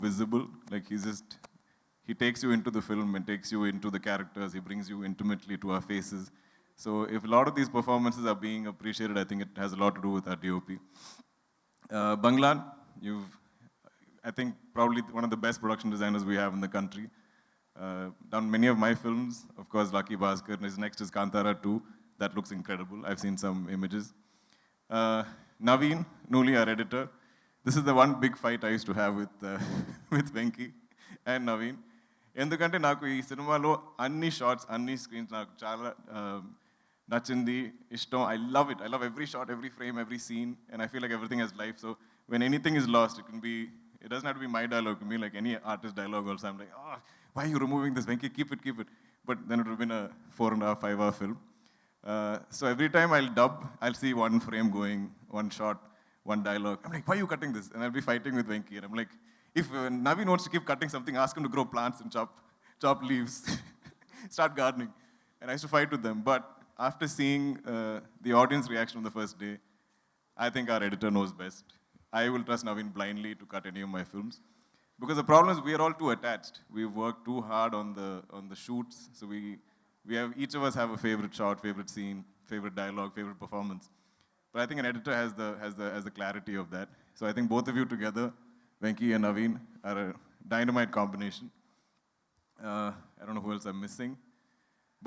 visible. Like he takes you into the film and takes you into the characters. He brings you intimately to our faces. So if a lot of these performances are being appreciated, I think it has a lot to do with our DOP. Banglan, I think, probably one of the best production designers we have in the country. Done many of my films. Of course, Lucky Bhaskar. His next is Kantara 2. That looks incredible. I've seen some images. Naveen, Nuli, our editor. This is the one big fight I used to have with with Venki and Naveen. ఎందుకంటే నాకు ఈ సినిమాలో అన్ని shorts అన్ని screens నాకు చాలా నచ్చింది ఇష్టం. I love it. I love every shot, every frame, every scene, and I feel like everything has life. So when anything is lost, it doesn't have to be my dialogue. It can be like any artist dialogue also. I'm like, oh, why are you removing this, Venki? Keep it. But then it would have been a 4.5, 5-hour film. So every time I'll see one frame going, one shot, one dialogue. I'm like, why are you cutting this? And I'll be fighting with Venki. And I'm like, if Naveen wants to keep cutting something, ask him to grow plants and chop leaves, start gardening. And I used to fight with them. But after seeing the audience reaction on the first day, I think our editor knows best. I will trust Naveen blindly to cut any of my films. Because the problem is we are all too attached. We've worked too hard on the shoots. So each of us have a favorite shot, favorite scene, favorite dialogue, favorite performance. But I think an editor has the clarity of that. So I think both of you together, Venki and Naveen, are a dynamite combination. I don't know who else I'm missing.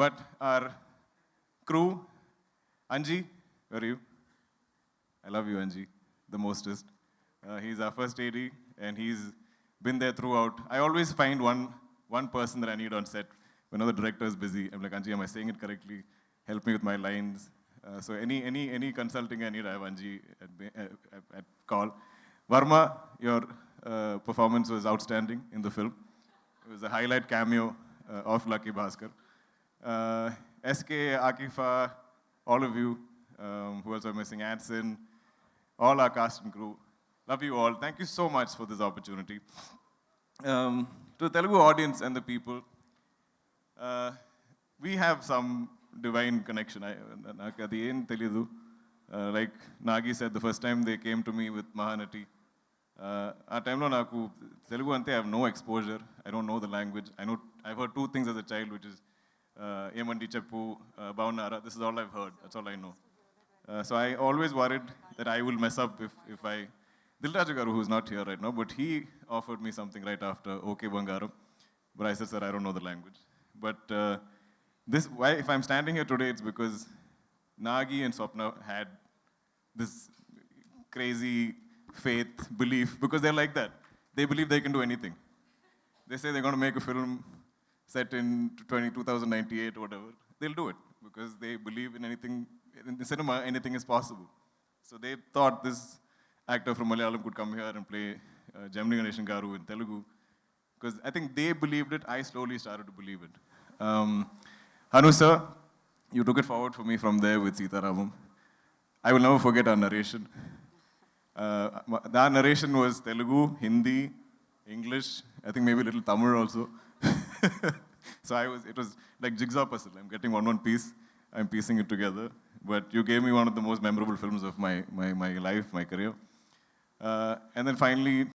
But our crew, Anji, where are you? I love you, Anji, the mostest. He's our first AD, and he's been there throughout. I always find one person that I need on set whenever the director is busy. I'm like, Anji, am I saying it correctly? Help me with my lines. So any consulting I need, I have Anji at call. Varma, your performance was outstanding in the film. It was a highlight cameo of Lucky Bhaskar. SK, Akifa, all of you, who else am I missing? Adson, all our cast and crew. Love you all. Thank you so much for this opportunity. To the Telugu audience and the people, we have some divine connection. Like Nagi said, the first time they came to me with Mahanati, ఆ టైంలో నాకు తెలుగు అంతే I have no exposure. I don't know the language. I've heard two things as a child, which is ఏమండి చెప్పు, బాగున్నారా. This is all I've heard. That's all I know. So I always worried that I will mess up if I... Dilraju garu, who's not here right now, but he offered me something right after Okay Bangaram. But I said, sir, I don't know the language. But if I'm standing here today, it's because Nagi and Swapna had this crazy faith, belief, because they're like that. They believe they can do anything. They say they're going to make a film set in 2098 or whatever. They'll do it because they believe in anything. In the cinema, anything is possible. So they thought this actor from Malayalam could come here and play Gemini Ganeshan Garu in Telugu. Because I think they believed it, I slowly started to believe it. Hanu sir, you took it forward for me from there with Sita Ramam. I will never forget our narration. That narration was Telugu, Hindi, English, I think maybe a little Tamil also. So it was like jigsaw puzzle. I'm getting one piece, I'm piecing it together. But you gave me one of the most memorable films of my life, my career. And then finally,